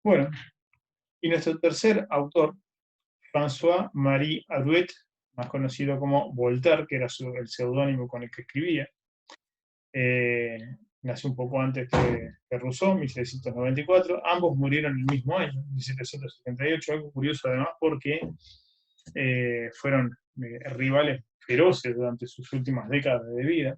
Bueno, y nuestro tercer autor, François-Marie Arouet, más conocido como Voltaire, que era el seudónimo con el que escribía, eh, nació un poco antes que Rousseau, 1794, ambos murieron el mismo año, 1778, algo curioso además porque fueron rivales feroces durante sus últimas décadas de vida.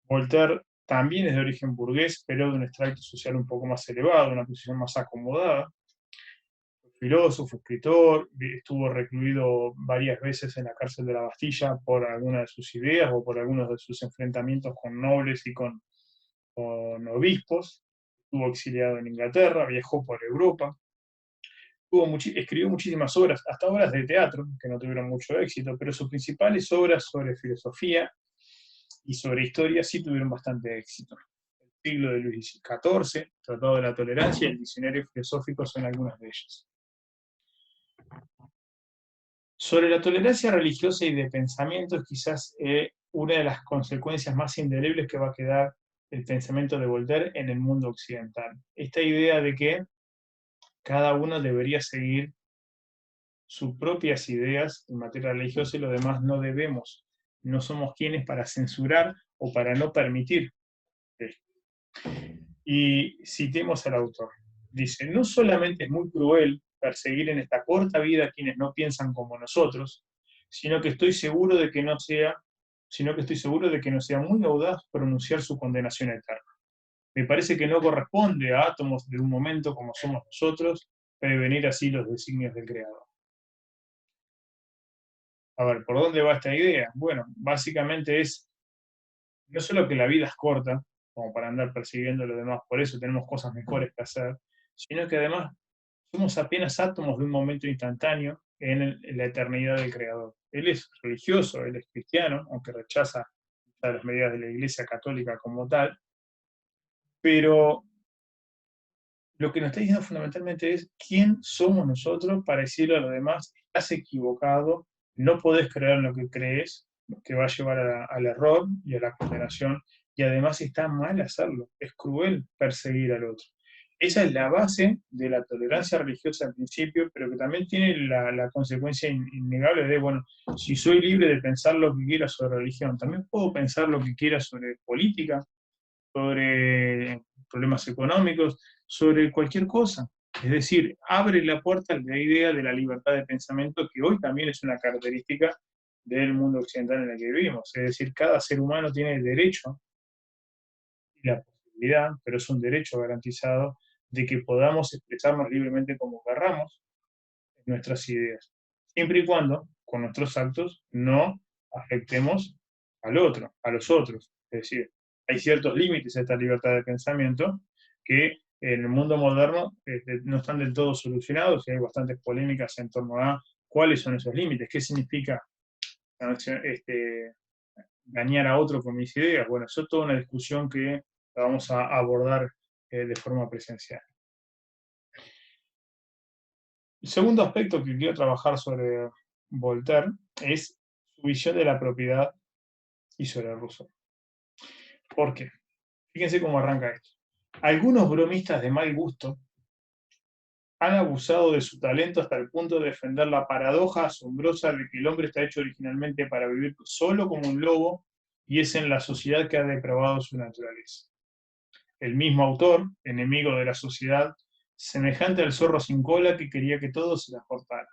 Voltaire también es de origen burgués, pero de un estrato social un poco más elevado, una posición más acomodada. Filósofo, escritor, estuvo recluido varias veces en la cárcel de la Bastilla por algunas de sus ideas o por algunos de sus enfrentamientos con nobles y con obispos. Estuvo exiliado en Inglaterra, viajó por Europa, escribió muchísimas obras, hasta obras de teatro, que no tuvieron mucho éxito, pero sus principales obras sobre filosofía y sobre historia sí tuvieron bastante éxito. El siglo de Luis XIV, Tratado de la Tolerancia y el Diccionario Filosófico son algunas de ellas. Sobre la tolerancia religiosa y de pensamientos, quizás una de las consecuencias más indelebles que va a quedar el pensamiento de Voltaire en el mundo occidental. Esta idea de que cada uno debería seguir sus propias ideas en materia religiosa y lo demás no debemos, no somos quienes para censurar o para no permitir esto. Y citemos al autor. Dice, no solamente es muy cruel perseguir en esta corta vida a quienes no piensan como nosotros, sino que estoy seguro de que no sea, muy audaz pronunciar su condenación eterna. Me parece que no corresponde a átomos de un momento como somos nosotros prevenir así los designios del Creador. A ver, ¿por dónde va esta idea? Bueno, básicamente es no solo que la vida es corta, como para andar persiguiendo lo demás, por eso tenemos cosas mejores que hacer, sino que además somos apenas átomos de un momento instantáneo en la eternidad del Creador. Él es religioso, él es cristiano, aunque rechaza las medidas de la Iglesia Católica como tal, pero lo que nos está diciendo fundamentalmente es quién somos nosotros para decirle a los demás, estás equivocado, no podés creer en lo que crees, que va a llevar al error y a la condenación, y además está mal hacerlo, es cruel perseguir al otro. Esa es la base de la tolerancia religiosa al principio, pero que también tiene la consecuencia innegable de, bueno, si soy libre de pensar lo que quiera sobre religión, también puedo pensar lo que quiera sobre política, sobre problemas económicos, sobre cualquier cosa. Es decir, abre la puerta a la idea de la libertad de pensamiento, que hoy también es una característica del mundo occidental en el que vivimos. Es decir, cada ser humano tiene el derecho y la posibilidad, pero es un derecho garantizado, de que podamos expresarnos libremente como querramos nuestras ideas, siempre y cuando con nuestros actos no afectemos al otro, a los otros. Es decir, hay ciertos límites a esta libertad de pensamiento que en el mundo moderno no están del todo solucionados y hay bastantes polémicas en torno a cuáles son esos límites, qué significa dañar a otro con mis ideas. Bueno, eso es toda una discusión que la vamos a abordar de forma presencial. El segundo aspecto que quiero trabajar sobre Voltaire es su visión de la propiedad y sobre Rousseau. ¿Por qué? Fíjense cómo arranca esto. Algunos bromistas de mal gusto han abusado de su talento hasta el punto de defender la paradoja asombrosa de que el hombre está hecho originalmente para vivir solo como un lobo y es en la sociedad que ha depravado su naturaleza. El mismo autor, enemigo de la sociedad, semejante al zorro sin cola que quería que todo se la cortara,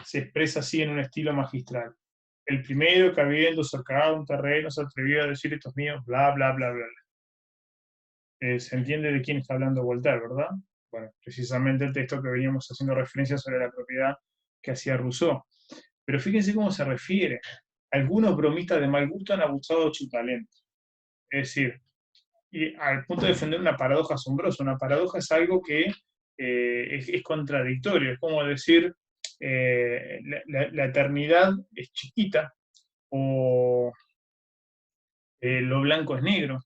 se expresa así en un estilo magistral. El primero que habiendo sacado un terreno se atrevió a decir estos míos, bla, bla, bla, bla. Se entiende de quién está hablando Voltaire, ¿verdad? Bueno, precisamente el texto que veníamos haciendo referencia sobre la propiedad que hacía Rousseau. Pero fíjense cómo se refiere. Algunos bromistas de mal gusto han abusado de su talento. Es decir, y al punto de defender una paradoja asombrosa. Una paradoja es algo que es contradictorio. Es como decir, la eternidad es chiquita o lo blanco es negro.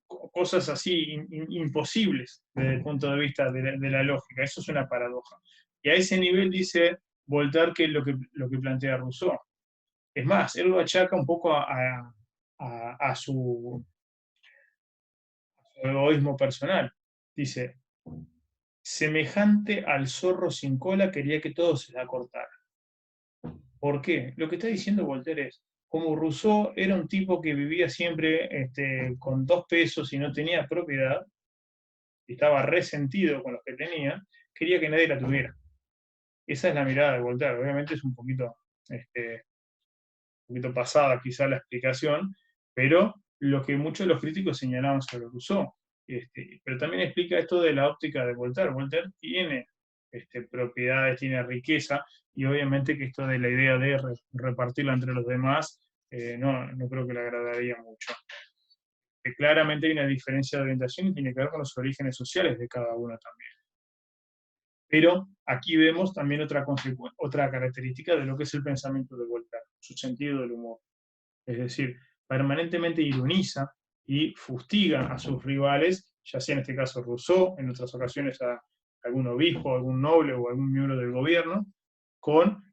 Cosas así imposibles desde el punto de vista de la lógica. Eso es una paradoja. Y a ese nivel dice Voltaire que es lo que plantea Rousseau. Es más, él lo achaca un poco a su egoísmo personal. Dice, semejante al zorro sin cola, quería que todo se la cortara. ¿Por qué? Lo que está diciendo Voltaire es, como Rousseau era un tipo que vivía siempre con 2 pesos y no tenía propiedad, y estaba resentido con los que tenía, quería que nadie la tuviera. Esa es la mirada de Voltaire. Obviamente es este, un poquito pasada quizá la explicación, pero lo que muchos de los críticos señalaban sobre Rousseau. Pero también explica esto de la óptica de Voltaire. Voltaire tiene propiedades, tiene riqueza, y obviamente que esto de la idea de repartirla entre los demás, no creo que le agradaría mucho. Que claramente hay una diferencia de orientación y tiene que ver con los orígenes sociales de cada uno también. Pero aquí vemos también otra característica de lo que es el pensamiento de Voltaire, su sentido del humor. Es decir, permanentemente ironiza y fustiga a sus rivales, ya sea en este caso Rousseau, en otras ocasiones a algún obispo, algún noble o algún miembro del gobierno, con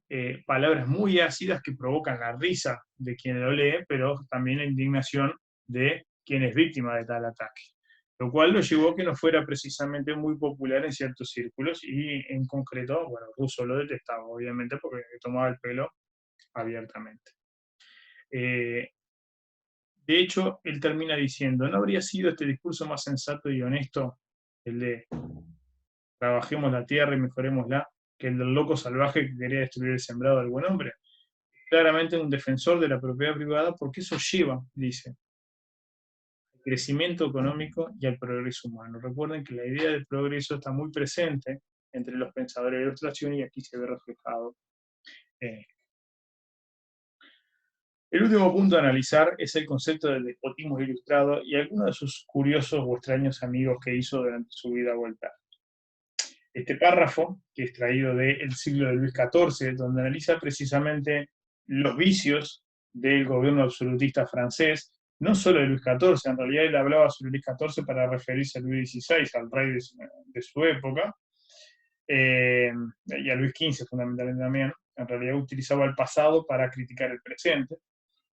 palabras muy ácidas que provocan la risa de quien lo lee, pero también la indignación de quien es víctima de tal ataque. Lo cual lo llevó a que no fuera precisamente muy popular en ciertos círculos, y en concreto, bueno, Rousseau lo detestaba, obviamente, porque tomaba el pelo abiertamente. Eh, de hecho, él termina diciendo, ¿no habría sido este discurso más sensato y honesto, el de trabajemos la tierra y mejorémosla, que el del loco salvaje que quería destruir el sembrado del buen hombre? Claramente un defensor de la propiedad privada, porque eso lleva, dice, al crecimiento económico y al progreso humano. Recuerden que la idea del progreso está muy presente entre los pensadores de la Ilustración, y aquí se ve reflejado. El último punto a analizar es el concepto del despotismo ilustrado y algunos de sus curiosos o extraños amigos que hizo durante su vida Voltaire. Este párrafo, que es traído del siglo de Luis XIV, donde analiza precisamente los vicios del gobierno absolutista francés, no solo de Luis XIV, en realidad él hablaba sobre Luis XIV para referirse a Luis XVI, al rey de su época, y a Luis XV fundamentalmente también. En realidad utilizaba el pasado para criticar el presente,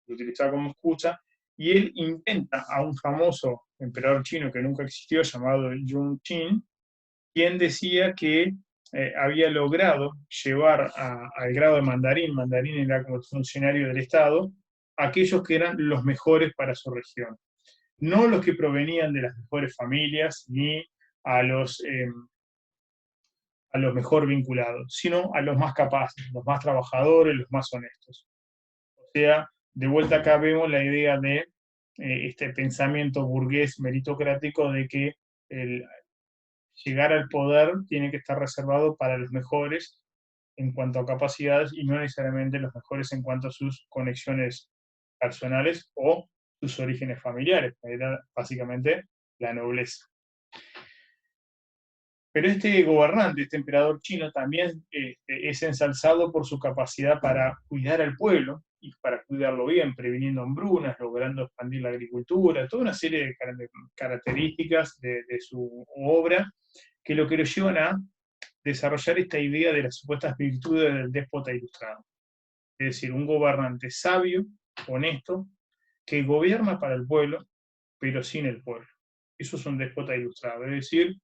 lo utilizaba como escucha, y él inventa a un famoso emperador chino que nunca existió, llamado Yun Qin, quien decía que había logrado llevar al grado de mandarín, mandarín era como el funcionario del Estado, a aquellos que eran los mejores para su región. No los que provenían de las mejores familias, ni a los mejor vinculados, sino a los más capaces, los más trabajadores, los más honestos. O sea, de vuelta acá vemos la idea de este pensamiento burgués meritocrático de que el llegar al poder tiene que estar reservado para los mejores en cuanto a capacidades y no necesariamente los mejores en cuanto a sus conexiones personales o sus orígenes familiares, que era básicamente la nobleza. Pero este gobernante, este emperador chino, también es ensalzado por su capacidad para cuidar al pueblo y para cuidarlo bien, previniendo hambrunas, logrando expandir la agricultura, toda una serie de características de su obra que lo llevan a desarrollar esta idea de las supuestas virtudes del déspota ilustrado. Es decir, un gobernante sabio, honesto, que gobierna para el pueblo, pero sin el pueblo. Eso es un déspota ilustrado. Es decir,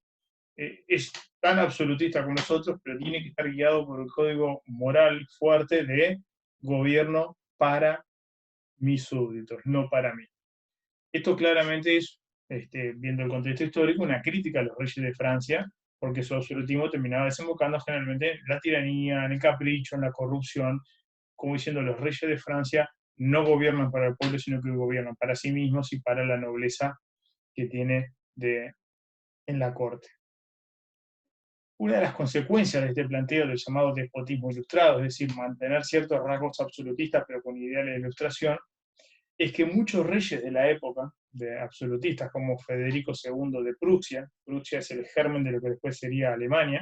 es tan absolutista como nosotros, pero tiene que estar guiado por el código moral fuerte de gobierno para mis súbditos, no para mí. Esto claramente es, viendo el contexto histórico, una crítica a los reyes de Francia, porque su absolutismo terminaba desembocando generalmente en la tiranía, en el capricho, en la corrupción, como diciendo, los reyes de Francia no gobiernan para el pueblo, sino que gobiernan para sí mismos y para la nobleza que tiene en la corte. Una de las consecuencias de este planteo del llamado despotismo ilustrado, es decir, mantener ciertos rasgos absolutistas pero con ideales de ilustración, es que muchos reyes de la época, de absolutistas como Federico II de Prusia, Prusia es el germen de lo que después sería Alemania,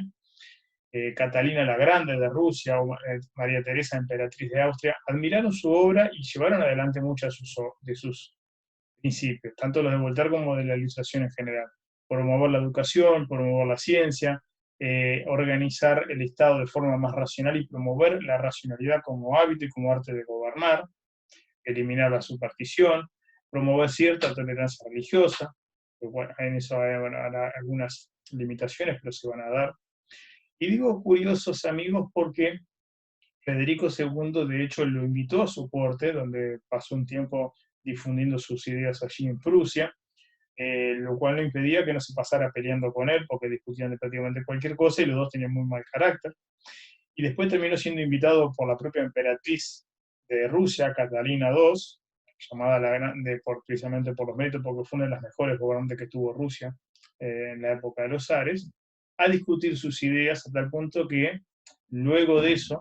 Catalina la Grande de Rusia o María Teresa, emperatriz de Austria, admiraron su obra y llevaron adelante muchos de sus principios, tanto los de Voltaire como de la Ilustración en general. Promover la educación, promover la ciencia, organizar el Estado de forma más racional y promover la racionalidad como hábito y como arte de gobernar, eliminar la superstición, promover cierta tolerancia religiosa, que bueno, en eso hay algunas limitaciones, pero se van a dar. Y digo curiosos, amigos, porque Federico II, de hecho, lo invitó a su corte, donde pasó un tiempo difundiendo sus ideas allí en Prusia, lo cual no impedía que no se pasara peleando con él, porque discutían de prácticamente cualquier cosa y los dos tenían muy mal carácter. Y después terminó siendo invitado por la propia emperatriz de Rusia, Catalina II, llamada la Grande precisamente por los méritos, porque fue una de las mejores gobernantes que tuvo Rusia en la época de los zares, a discutir sus ideas a tal punto que luego de eso,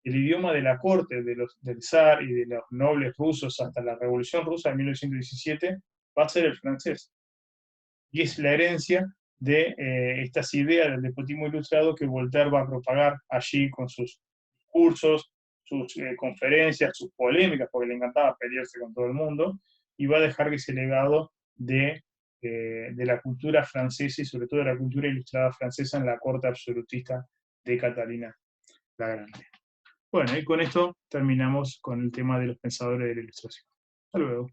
el idioma de la corte del zar y de los nobles rusos hasta la Revolución Rusa de 1917 va a ser el francés. Y es la herencia de estas ideas del despotismo ilustrado que Voltaire va a propagar allí con sus discursos, sus conferencias, sus polémicas, porque le encantaba pelearse con todo el mundo, y va a dejar ese legado de la cultura francesa y sobre todo de la cultura ilustrada francesa en la corte absolutista de Catalina la Grande. Bueno, y con esto terminamos con el tema de los pensadores de la Ilustración. Hasta luego.